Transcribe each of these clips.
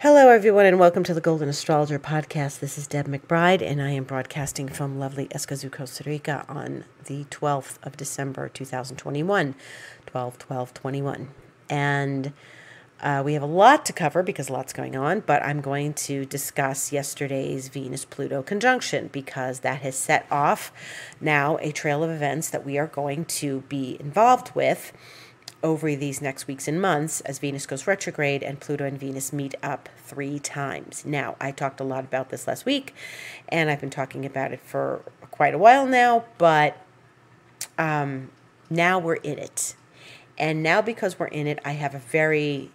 Hello, everyone, and welcome to the Golden Astrologer Podcast. This is Deb McBride, and I am broadcasting from lovely Escazú, Costa Rica on the 12th of December, 2021, 12/12/21. And we have a lot to cover because a lot's going on, but I'm going to discuss yesterday's Venus-Pluto conjunction because that has set off now a trail of events that we are going to be involved with over these next weeks and months as Venus goes retrograde and Pluto and Venus meet up 3 times. Now, I talked a lot about this last week, and I've been talking about it for quite a while now, but now we're in it. And now because we're in it, I have a very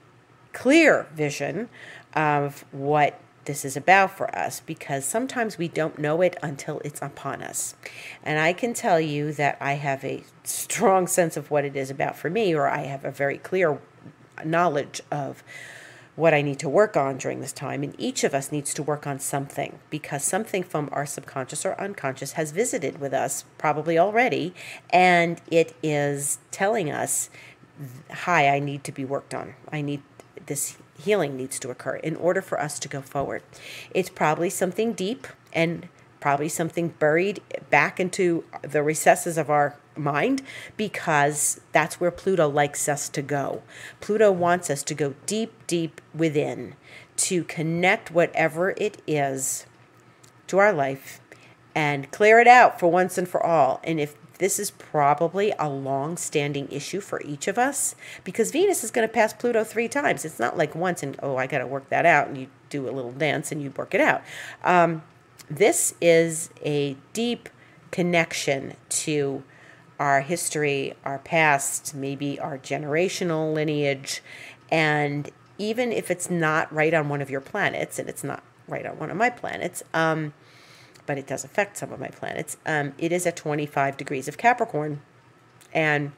clear vision of what this is about for us, because sometimes we don't know it until it's upon us. And I can tell you that I have a strong sense of what it is about for me, or I have a very clear knowledge of what I need to work on during this time. And each of us needs to work on something, because something from our subconscious or unconscious has visited with us probably already, and it is telling us, hi, I need to be worked on. This healing needs to occur in order for us to go forward. It's probably something deep and probably something buried back into the recesses of our mind, because that's where Pluto likes us to go. Pluto wants us to go deep, deep within to connect whatever it is to our life and clear it out for once and for all. And if this is probably a long-standing issue for each of us, because Venus is going to pass Pluto 3 times. It's not like once and, oh, I got to work that out, and you do a little dance and you work it out. This is a deep connection to our history, our past, maybe our generational lineage, and even if it's not right on one of your planets, and it's not right on one of my planets, but it does affect some of my planets. It is at 25 degrees of Capricorn, and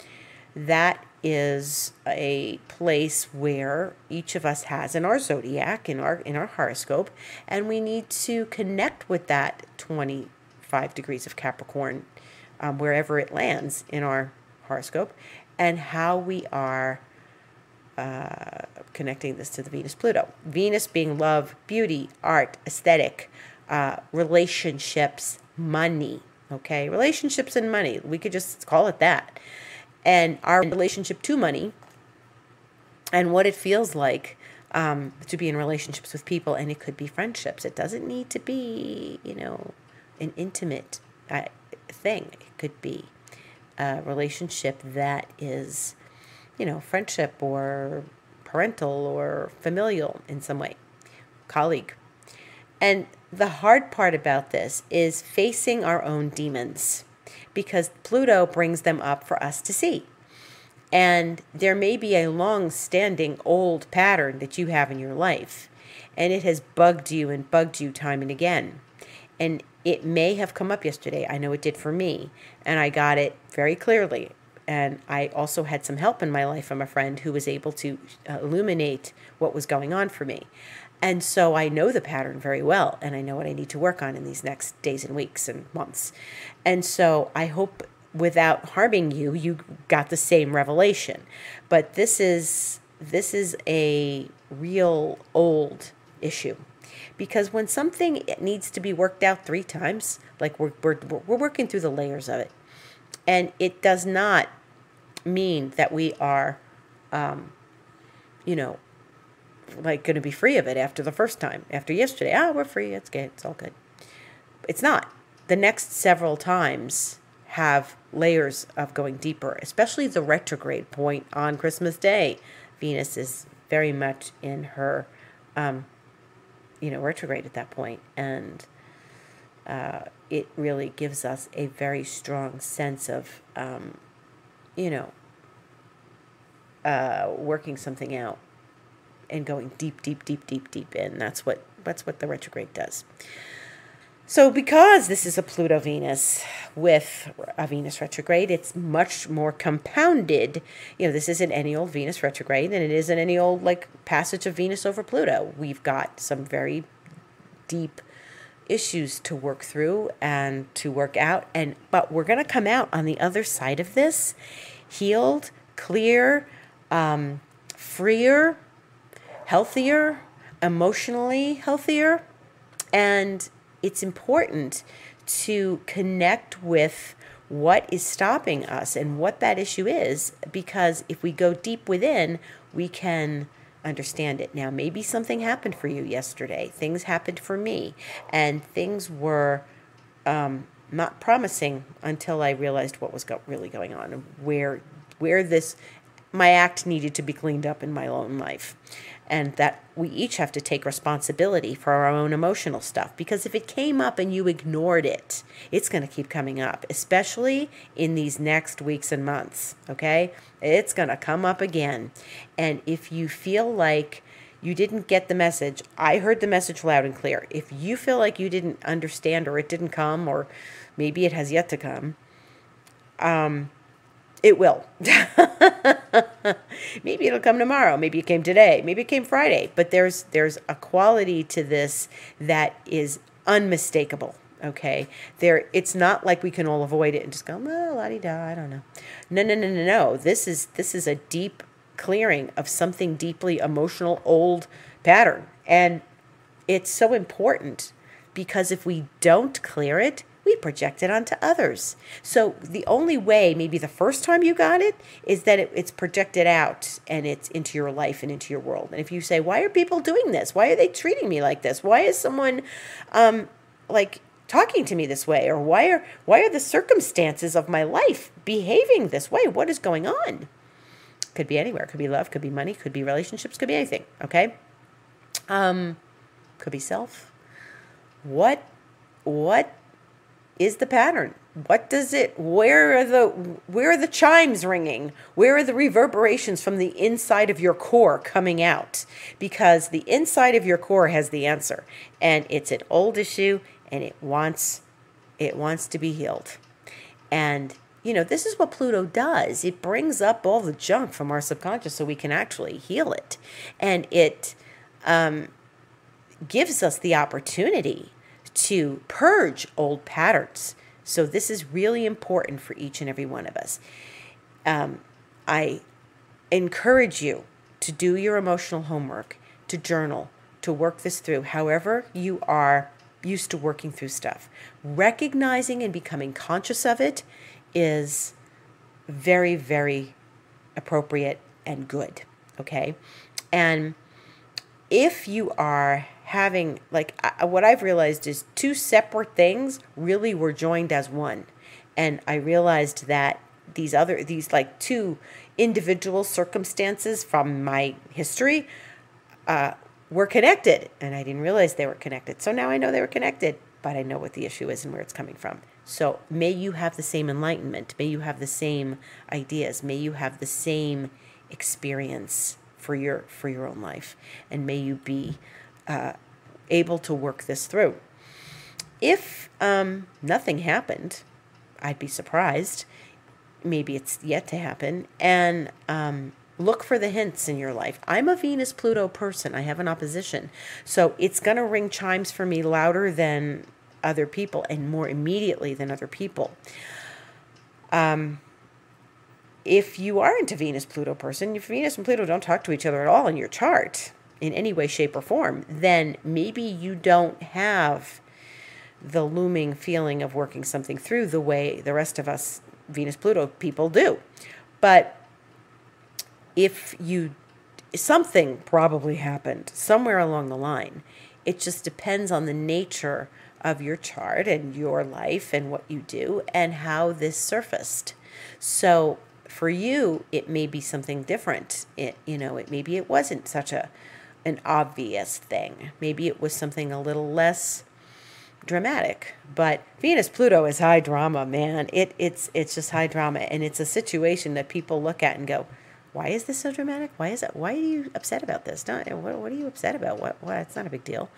that is a place where each of us has in our zodiac, in our horoscope, and we need to connect with that 25 degrees of Capricorn, wherever it lands in our horoscope, and how we are connecting this to the Venus-Pluto. Venus being love, beauty, art, aesthetic, relationships, money, okay? Relationships and money. We could just call it that. And our relationship to money and what it feels like to be in relationships with people. And it could be friendships. It doesn't need to be, an intimate thing. It could be a relationship that is, friendship or parental or familial in some way, colleague. And the hard part about this is facing our own demons, because Pluto brings them up for us to see. And there may be a long-standing old pattern that you have in your life, and it has bugged you time and again. And it may have come up yesterday. I know it did for me, and I got it very clearly. And I also had some help in my life from a friend who was able to illuminate what was going on for me. And so I know the pattern very well, and I know what I need to work on in these next days and weeks and months. And so I hope without harming you, you got the same revelation. But this is a real old issue, because when something needs to be worked out 3 times, like we're working through the layers of it, and it does not mean that we are, like going to be free of it after the first time, after yesterday. We're free. It's good. It's all good. It's not. The next several times have layers of going deeper, especially the retrograde point on Christmas Day. Venus is very much in her, retrograde at that point. And it really gives us a very strong sense of, working something out and going deep, deep, deep, deep, deep in. That's what the retrograde does. So because this is a Pluto-Venus with a Venus retrograde, it's much more compounded. This isn't any old Venus retrograde, and it isn't any old, passage of Venus over Pluto. We've got some very deep issues to work through and to work out, but we're going to come out on the other side of this healed, clear, freer, healthier, emotionally healthier. And it's important to connect with what is stopping us and what that issue is, because if we go deep within, we can understand it. Now, maybe something happened for you yesterday. Things happened for me, and things were not promising until I realized what was really going on, and where my act needed to be cleaned up in my own life. And that we each have to take responsibility for our own emotional stuff. Because if it came up and you ignored it, it's going to keep coming up, especially in these next weeks and months, okay? It's going to come up again. And if you feel like you didn't get the message, I heard the message loud and clear. If you feel like you didn't understand, or it didn't come, or maybe it has yet to come, it will. Maybe it'll come tomorrow. Maybe it came today. Maybe it came Friday. But there's a quality to this that is unmistakable. Okay, it's not like we can all avoid it and just go, well, la-di-da, I don't know. No. This is a deep clearing of something deeply emotional, old pattern, and it's so important, because if we don't clear it, we project it onto others. So the only way, maybe the first time you got it, is that it's projected out and it's into your life and into your world. And if you say, why are people doing this? Why are they treating me like this? Why is someone like talking to me this way? Or why are the circumstances of my life behaving this way? What is going on? Could be anywhere. Could be love, could be money, could be relationships, could be anything, okay? Could be self. What is the pattern? What does it, where are the chimes ringing? Where are the reverberations from the inside of your core coming out? Because the inside of your core has the answer, and it's an old issue, and it wants to be healed. And this is what Pluto does. It brings up all the junk from our subconscious so we can actually heal it. And it gives us the opportunity to purge old patterns. So this is really important for each and every one of us. I encourage you to do your emotional homework, to journal, to work this through, however you are used to working through stuff. Recognizing and becoming conscious of it is very, very appropriate and good, okay? And if you are having, what I've realized is two separate things really were joined as one. And I realized that these two individual circumstances from my history were connected. And I didn't realize they were connected. So now I know they were connected, but I know what the issue is and where it's coming from. So may you have the same enlightenment. May you have the same ideas. May you have the same experience for your own life. And may you be able to work this through. If nothing happened, I'd be surprised. Maybe it's yet to happen. And look for the hints in your life. I'm a Venus Pluto person. I have an opposition. So it's going to ring chimes for me louder than other people and more immediately than other people. If you aren't a Venus Pluto person, if Venus and Pluto don't talk to each other at all in your chart in any way, shape, or form, then maybe you don't have the looming feeling of working something through the way the rest of us Venus Pluto people do. But if something probably happened somewhere along the line. It just depends on the nature of your chart and your life and what you do and how this surfaced. So for you, it may be something different. Maybe it wasn't such an obvious thing. Maybe it was something a little less dramatic. But Venus Pluto is high drama, man. It's just high drama, and it's a situation that people look at and go, why is this so dramatic? Why are you upset about this? What are you upset about? What? It's not a big deal.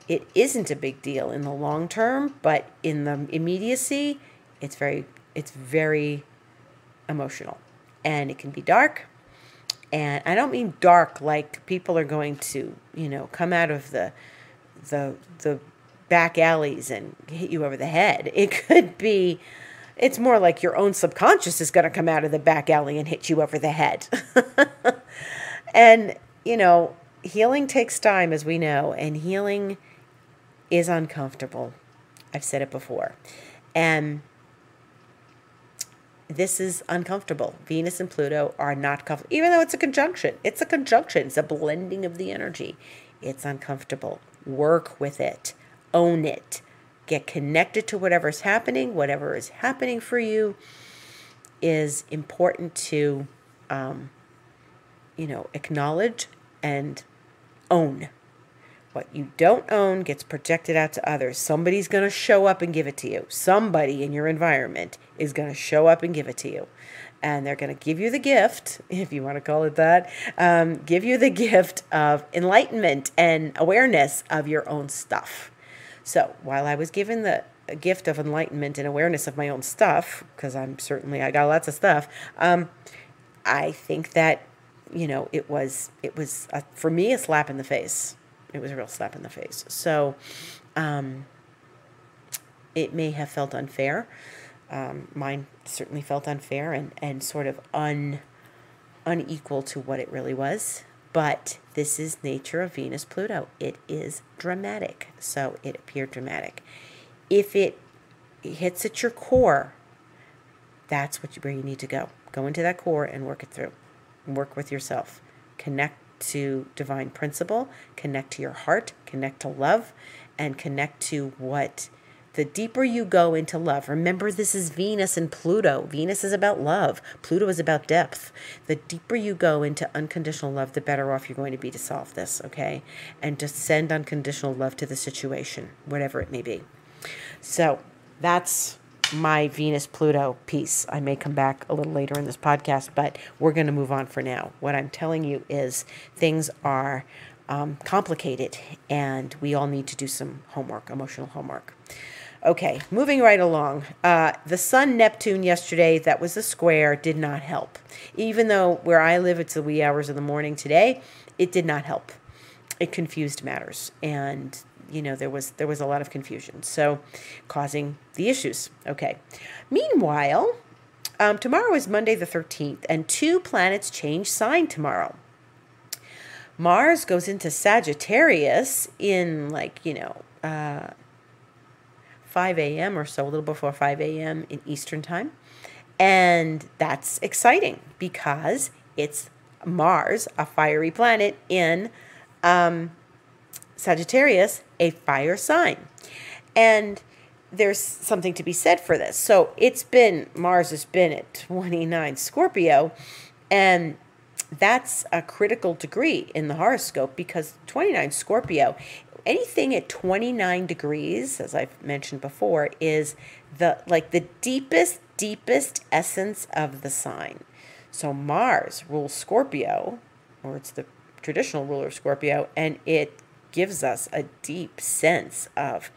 It isn't a big deal in the long term, but in the immediacy, it's very emotional, and it can be dark. And I don't mean dark like people are going to, come out of the back alleys and hit you over the head. It could be, it's more like your own subconscious is going to come out of the back alley and hit you over the head. And, healing takes time, as we know, and healing is uncomfortable. I've said it before. And this is uncomfortable. Venus and Pluto are not comfortable, even though it's a conjunction. It's a conjunction. It's a blending of the energy. It's uncomfortable. Work with it. Own it. Get connected to whatever's happening. Whatever is happening for you is important to, acknowledge and own. What you don't own gets projected out to others. Somebody's going to show up and give it to you. Somebody in your environment is going to show up and give it to you. And they're going to give you the gift, if you want to call it that, give you the gift of enlightenment and awareness of your own stuff. So while I was given the gift of enlightenment and awareness of my own stuff, because I got lots of stuff, I think that, it was for me, a slap in the face. It was a real slap in the face. So it may have felt unfair. Mine certainly felt unfair and sort of unequal to what it really was. But this is nature of Venus Pluto. It is dramatic. So it appeared dramatic. If it hits at your core, that's where you need to go. Go into that core and work it through. Work with yourself. Connect to divine principle, connect to your heart, connect to love, and connect to what the deeper you go into love. Remember, this is Venus and Pluto. Venus is about love. Pluto is about depth. The deeper you go into unconditional love, the better off you're going to be to solve this, okay? And just send unconditional love to the situation, whatever it may be. So that's my Venus-Pluto piece. I may come back a little later in this podcast, but we're going to move on for now. What I'm telling you is things are complicated, and we all need to do some homework, emotional homework. Okay, moving right along. The Sun-Neptune yesterday, that was a square, did not help. Even though where I live, it's the wee hours of the morning today, it did not help. It confused matters, and there was a lot of confusion, so causing the issues. Okay. Meanwhile, tomorrow is Monday the 13th, and 2 planets change sign tomorrow. Mars goes into Sagittarius in 5 a.m. or so, a little before 5 a.m. in Eastern time. And that's exciting because it's Mars, a fiery planet, in Sagittarius, a fire sign. And there's something to be said for this. So Mars has been at 29 Scorpio, and that's a critical degree in the horoscope because 29 Scorpio, anything at 29 degrees, as I've mentioned before, is the deepest essence of the sign. So Mars rules Scorpio, or it's the traditional ruler of Scorpio, and it gives us a deep sense of,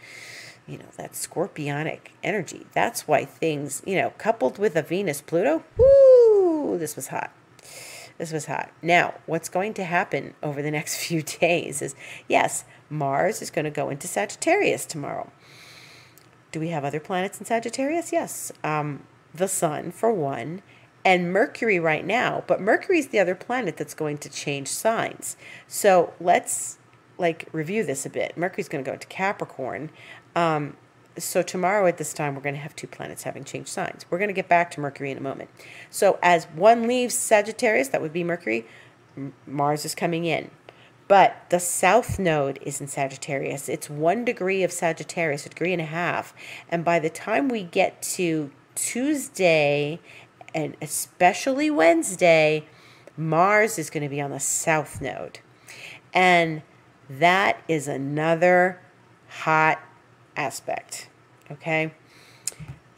that scorpionic energy. That's why things, coupled with a Venus-Pluto, whoo, this was hot. This was hot. Now, what's going to happen over the next few days is, yes, Mars is going to go into Sagittarius tomorrow. Do we have other planets in Sagittarius? Yes. The Sun, for one, and Mercury right now. But Mercury is the other planet that's going to change signs. So let's review this a bit. Mercury's going to go into Capricorn. So tomorrow at this time, we're going to have 2 planets having changed signs. We're going to get back to Mercury in a moment. So as one leaves Sagittarius, that would be Mercury, Mars is coming in. But the south node is in Sagittarius. It's 1 degree of Sagittarius, 1.5 degrees. And by the time we get to Tuesday, and especially Wednesday, Mars is going to be on the south node. And that is another hot aspect, okay?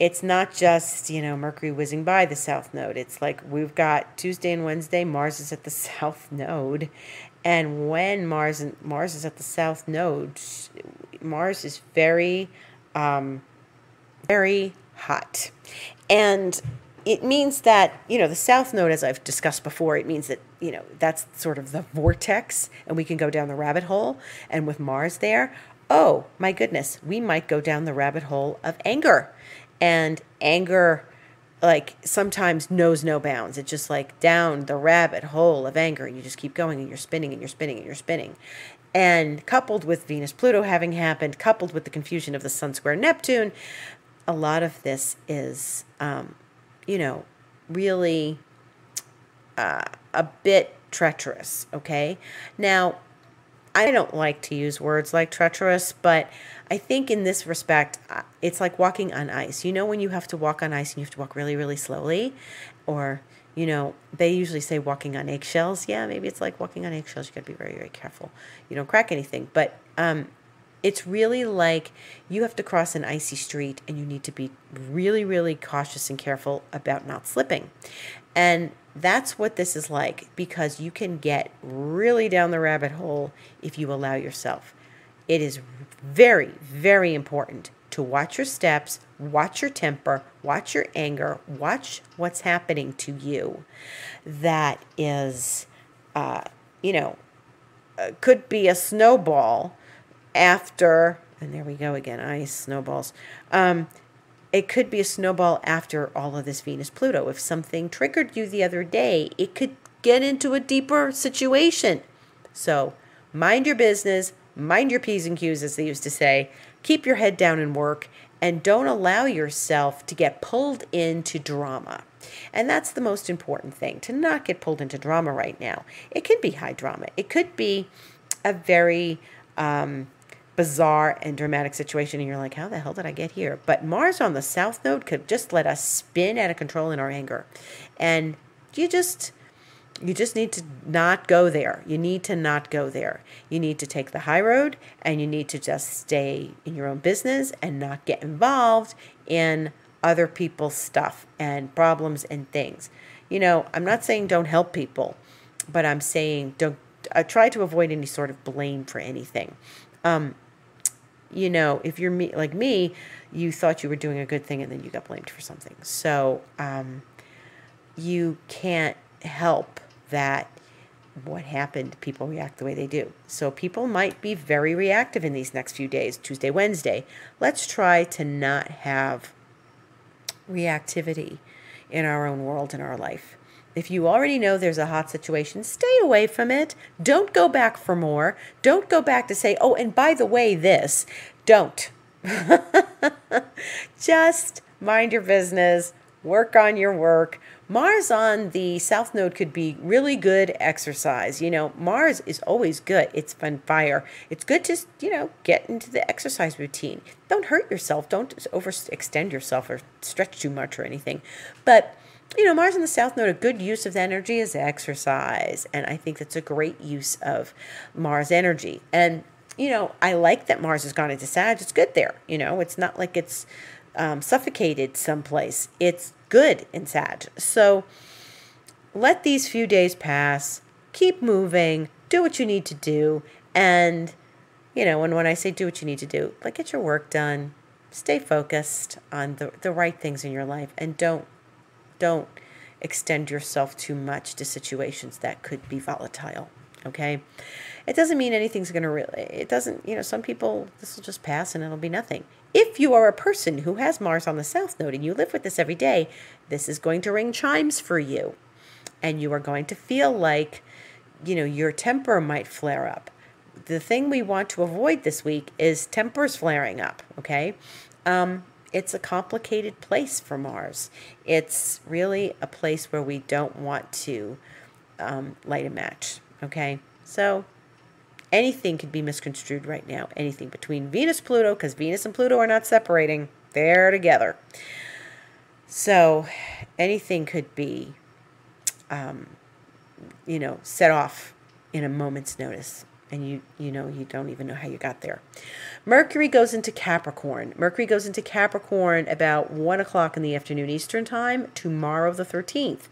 It's not just, Mercury whizzing by the south node. It's like we've got Tuesday and Wednesday, Mars is at the south node. And when Mars is at the south node, Mars is very, very hot. And it means that, the south node, as I've discussed before, it means that, that's sort of the vortex, and we can go down the rabbit hole. And with Mars there, oh, my goodness, we might go down the rabbit hole of anger. And anger like sometimes knows no bounds. It's just like down the rabbit hole of anger, and you just keep going, and you're spinning and you're spinning and you're spinning. And coupled with Venus Pluto having happened, coupled with the confusion of the Sun square Neptune, a lot of this is, really a bit treacherous, okay? Now, I don't like to use words like treacherous, but I think in this respect, it's like walking on ice. You know, when you have to walk on ice and you have to walk really, really slowly, or, they usually say walking on eggshells. Yeah, maybe it's like walking on eggshells. You got to be very, very careful. You don't crack anything, but it's really like you have to cross an icy street and you need to be really, really cautious and careful about not slipping. And that's what this is like, because you can get really down the rabbit hole if you allow yourself. It is very, very important to watch your steps, watch your temper, watch your anger, watch what's happening to you. That is, could be a snowball after, and there we go again, ice, snowballs. It could be a snowball after all of this Venus Pluto. If something triggered you the other day, it could get into a deeper situation. So mind your business, mind your P's and Q's, as they used to say. Keep your head down and work, and don't allow yourself to get pulled into drama. And that's the most important thing, to not get pulled into drama right now. It could be high drama. It could be a very bizarre and dramatic situation, and you're like, how the hell did I get here? But Mars on the South Node could just let us spin out of control in our anger. And you just need to not go there. You need to not go there. You need to take the high road, and you need to just stay in your own business and not get involved in other people's stuff and problems and things. I'm not saying don't help people, but I'm saying don't try to avoid any sort of blame for anything. If you're like me, you thought you were doing a good thing and then you got blamed for something. So you can't help that what happened, people react the way they do. So people might be very reactive in these next few days, Tuesday, Wednesday. Let's try to not have reactivity in our own world, in our life. If you already know there's a hot situation, stay away from it. Don't go back for more. Don't go back to say, oh, and by the way, this. Don't. Just mind your business. Work on your work. Mars on the South Node could be really good exercise. Mars is always good. It's fun fire. It's good to, get into the exercise routine. Don't hurt yourself. Don't overextend yourself or stretch too much or anything. But Mars in the South Node, a good use of the energy is exercise. And I think that's a great use of Mars energy. And, I like that Mars has gone into Sag. It's good there. It's not like it's suffocated someplace. It's good in Sag. So let these few days pass. Keep moving. Do what you need to do. And, and when I say do what you need to do, like get your work done. Stay focused on the right things in your life. And don't extend yourself too much to situations that could be volatile, okay? It doesn't mean anything's going to it doesn't, some people, this will just pass and it'll be nothing. If you are a person who has Mars on the South Node and you live with this every day, this is going to ring chimes for you. And you are going to feel like, your temper might flare up. The thing we want to avoid this week is tempers flaring up, okay? It's a complicated place for Mars. It's really a place where we don't want to light a match, okay? So anything could be misconstrued right now. Anything between Venus, Pluto, because Venus and Pluto are not separating. They're together. So anything could be, set off in a moment's notice. And you don't even know how you got there. Mercury goes into Capricorn. Mercury goes into Capricorn about 1 o'clock in the afternoon Eastern time, tomorrow the 13th.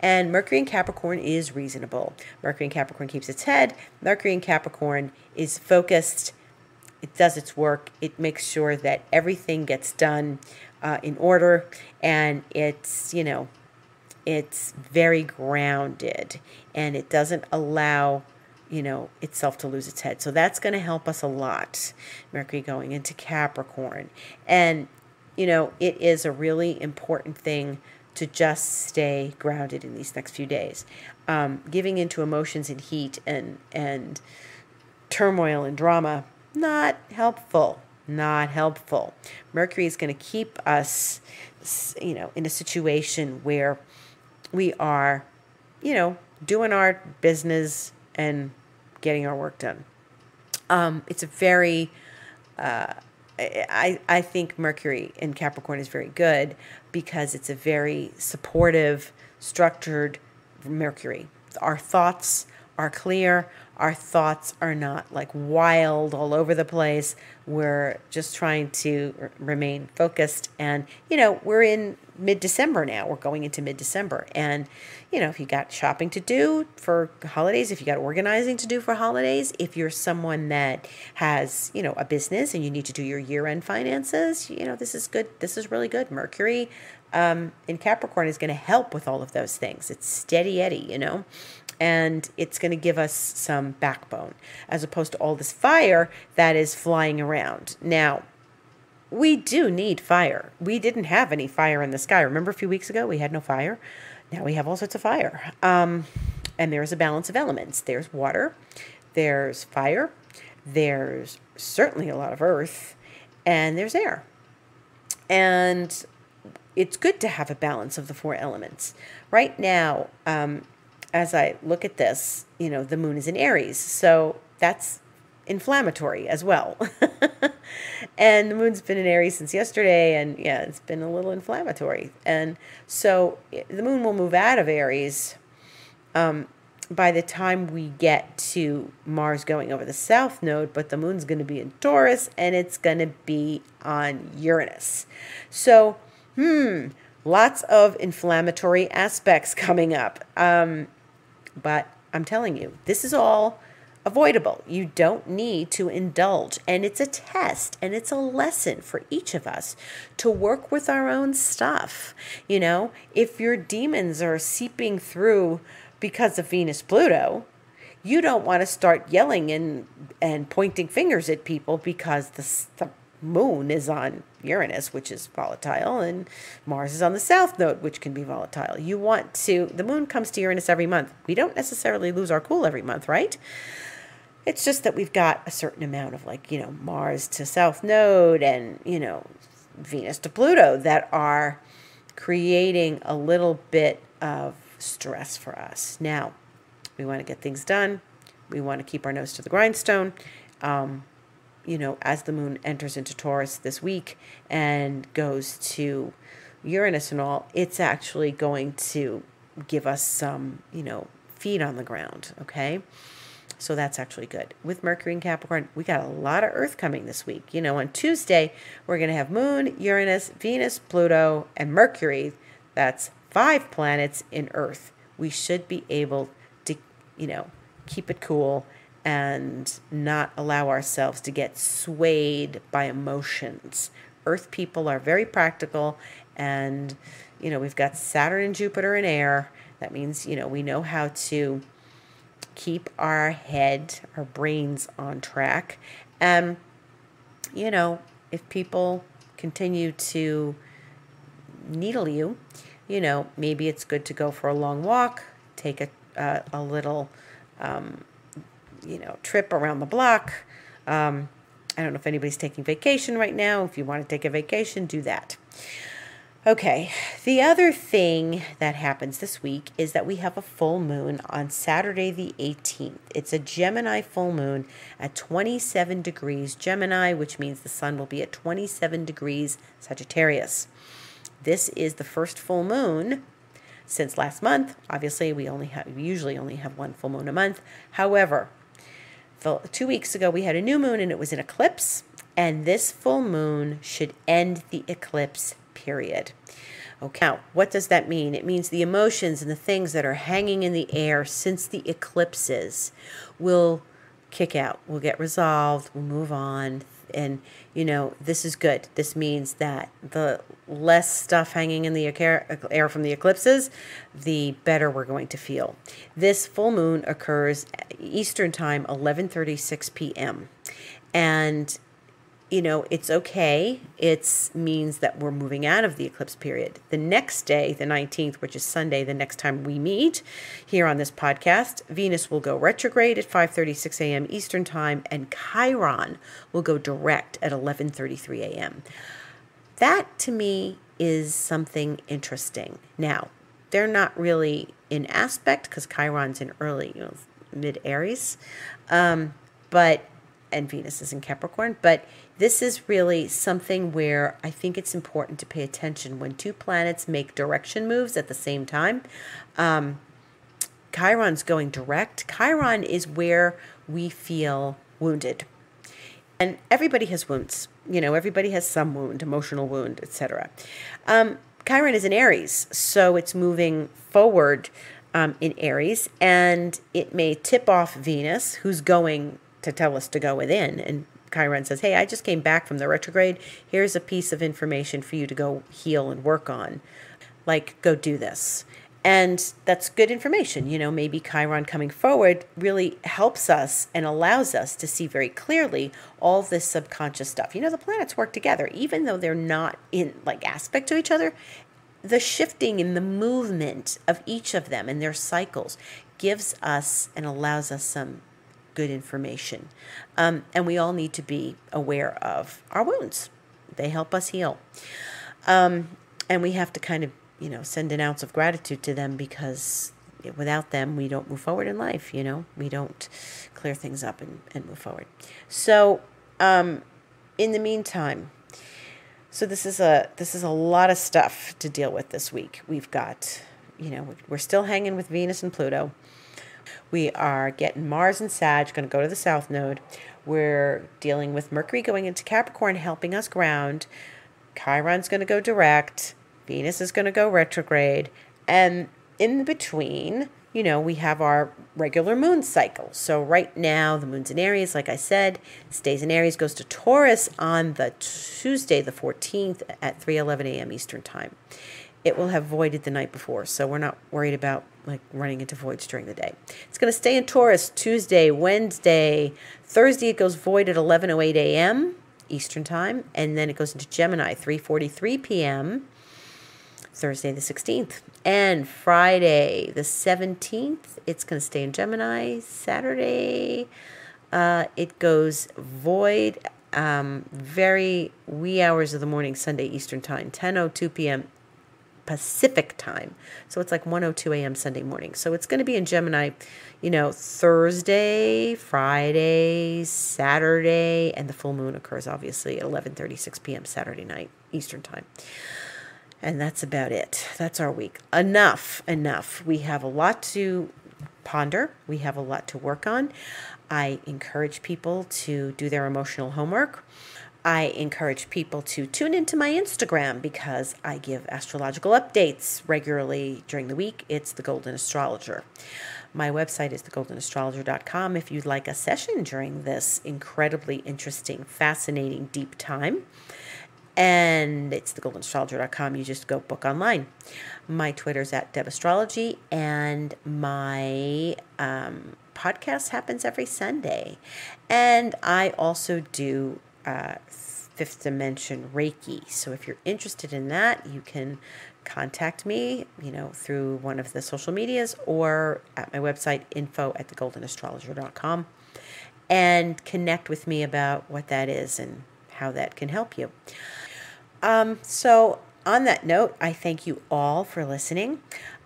And Mercury in Capricorn is reasonable. Mercury in Capricorn keeps its head. Mercury in Capricorn is focused. It does its work. It makes sure that everything gets done in order. And it's very grounded. And it doesn't allow itself to lose its head. So that's going to help us a lot. Mercury going into Capricorn. And, it is a really important thing to just stay grounded in these next few days. Giving into emotions and heat and turmoil and drama, not helpful. Not helpful. Mercury is going to keep us, in a situation where we are, doing our business and getting our work done. It's a very, I think Mercury in Capricorn is very good because it's a very supportive, structured Mercury. Our thoughts are clear. Our thoughts are not like wild all over the place. We're just trying to remain focused. And, we're in mid-December now. We're going into mid-December. And, if you got shopping to do for holidays, if you got organizing to do for holidays, if you're someone that has, a business and you need to do your year-end finances, this is good. This is really good. Mercury in Capricorn is going to help with all of those things. It's steady Eddie, and it's going to give us some backbone as opposed to all this fire that is flying around. Now, we do need fire. We didn't have any fire in the sky. Remember a few weeks ago we had no fire? Now we have all sorts of fire. And there's a balance of elements. There's water, there's fire, there's certainly a lot of earth, and there's air. And it's good to have a balance of the four elements. Right now, as I look at this, the moon is in Aries, so that's inflammatory as well. And the moon's been in Aries since yesterday, and yeah, it's been a little inflammatory. And so the moon will move out of Aries by the time we get to Mars going over the south node, but the moon's going to be in Taurus, and it's going to be on Uranus. So, lots of inflammatory aspects coming up. But I'm telling you, this is all avoidable. You don't need to indulge. And it's a test and it's a lesson for each of us to work with our own stuff. If your demons are seeping through because of Venus Pluto, you don't want to start yelling and pointing fingers at people because the moon is on Uranus, which is volatile, and Mars is on the south node, which can be volatile. The moon comes to Uranus every month. We don't necessarily lose our cool every month, right? It's just that we've got a certain amount of Mars to south node and, Venus to Pluto that are creating a little bit of stress for us. Now, we want to get things done. We want to keep our nose to the grindstone. As the moon enters into Taurus this week and goes to Uranus and all, it's actually going to give us some, feet on the ground, okay? So that's actually good. With Mercury in Capricorn, we got a lot of Earth coming this week. On Tuesday, we're going to have Moon, Uranus, Venus, Pluto, and Mercury. That's 5 planets in Earth. We should be able to, keep it cool and not allow ourselves to get swayed by emotions. Earth people are very practical, and, we've got Saturn and Jupiter in air. That means, we know how to keep our head, our brains on track. And, if people continue to needle you, maybe it's good to go for a long walk, take a little, trip around the block. I don't know if anybody's taking vacation right now. If you want to take a vacation, do that. Okay, the other thing that happens this week is that we have a full moon on Saturday the 18th. It's a Gemini full moon at 27 degrees Gemini, which means the sun will be at 27 degrees Sagittarius. This is the first full moon since last month. Obviously, we usually only have one full moon a month. However, 2 weeks ago we had a new moon and it was an eclipse, and this full moon should end the eclipse period. Okay, now what does that mean? It means the emotions and the things that are hanging in the air since the eclipses will kick out, will get resolved, will move on. And, this is good. This means that the less stuff hanging in the air from the eclipses, the better we're going to feel. This full moon occurs Eastern time, 11:36 p.m. And it's okay. It means that we're moving out of the eclipse period. The next day, the 19th, which is Sunday, the next time we meet here on this podcast, Venus will go retrograde at 5:36 a.m. Eastern Time, and Chiron will go direct at 11:33 a.m. That, to me, is something interesting. Now, they're not really in aspect because Chiron's in early, mid-Aries, and Venus is in Capricorn, but this is really something where I think it's important to pay attention when two planets make direction moves at the same time. Chiron's going direct. Chiron is where we feel wounded. And everybody has wounds. Everybody has some wound, emotional wound, etc. Chiron is in Aries, so it's moving forward in Aries, and it may tip off Venus, who's going to tell us to go within. And Chiron says, hey, I just came back from the retrograde. Here's a piece of information for you to go heal and work on. Go do this. And that's good information. Maybe Chiron coming forward really helps us and allows us to see very clearly all this subconscious stuff. The planets work together, even though they're not in aspect to each other. The shifting and the movement of each of them and their cycles gives us and allows us some good information. And we all need to be aware of our wounds. They help us heal. And we have to kind of, send an ounce of gratitude to them, because without them, we don't move forward in life. We don't clear things up and move forward. So in the meantime, so this is a lot of stuff to deal with this week. We've got, we're still hanging with Venus and Pluto. We are getting Mars and Sag, going to go to the South Node. We're dealing with Mercury going into Capricorn, helping us ground. Chiron's going to go direct. Venus is going to go retrograde. And in between, we have our regular moon cycle. So right now, the moon's in Aries, like I said, stays in Aries, goes to Taurus on the Tuesday, the 14th at 3:11 a.m. Eastern Time. It will have voided the night before, so we're not worried about running into voids during the day. It's going to stay in Taurus Tuesday, Wednesday, Thursday. It goes void at 11:08 a.m. Eastern Time, and then it goes into Gemini 3:43 p.m. Thursday the 16th, and Friday the 17th. It's going to stay in Gemini. Saturday, it goes void. Very wee hours of the morning, Sunday Eastern Time, 10:02 p.m. Pacific time. So it's 1:02 a.m. Sunday morning. So it's going to be in Gemini, Thursday, Friday, Saturday, and the full moon occurs obviously at 11:36 p.m. Saturday night Eastern Time. And that's about it. That's our week. Enough. We have a lot to ponder. We have a lot to work on. I encourage people to do their emotional homework. I encourage people to tune into my Instagram, because I give astrological updates regularly during the week. It's the Golden Astrologer. My website is thegoldenastrologer.com if you'd like a session during this incredibly interesting, fascinating, deep time. And it's thegoldenastrologer.com. You just go book online. My Twitter's at DebAstrology, and my podcast happens every Sunday. And I also do Fifth Dimension Reiki. So if you're interested in that, you can contact me, through one of the social medias or at my website, info@thegoldenastrologer.com, and connect with me about what that is and how that can help you. So on that note, I thank you all for listening.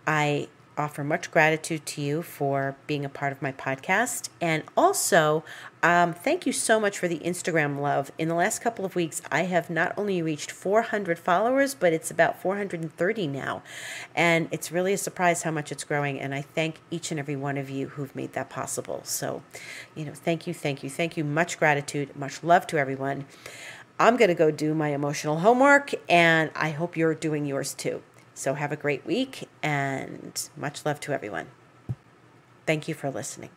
I offer much gratitude to you for being a part of my podcast. And also, thank you so much for the Instagram love. In the last couple of weeks, I have not only reached 400 followers, but it's about 430 now. And it's really a surprise how much it's growing. And I thank each and every one of you who've made that possible. So, thank you. Much gratitude, much love to everyone. I'm going to go do my emotional homework, and I hope you're doing yours too. So have a great week, and much love to everyone. Thank you for listening.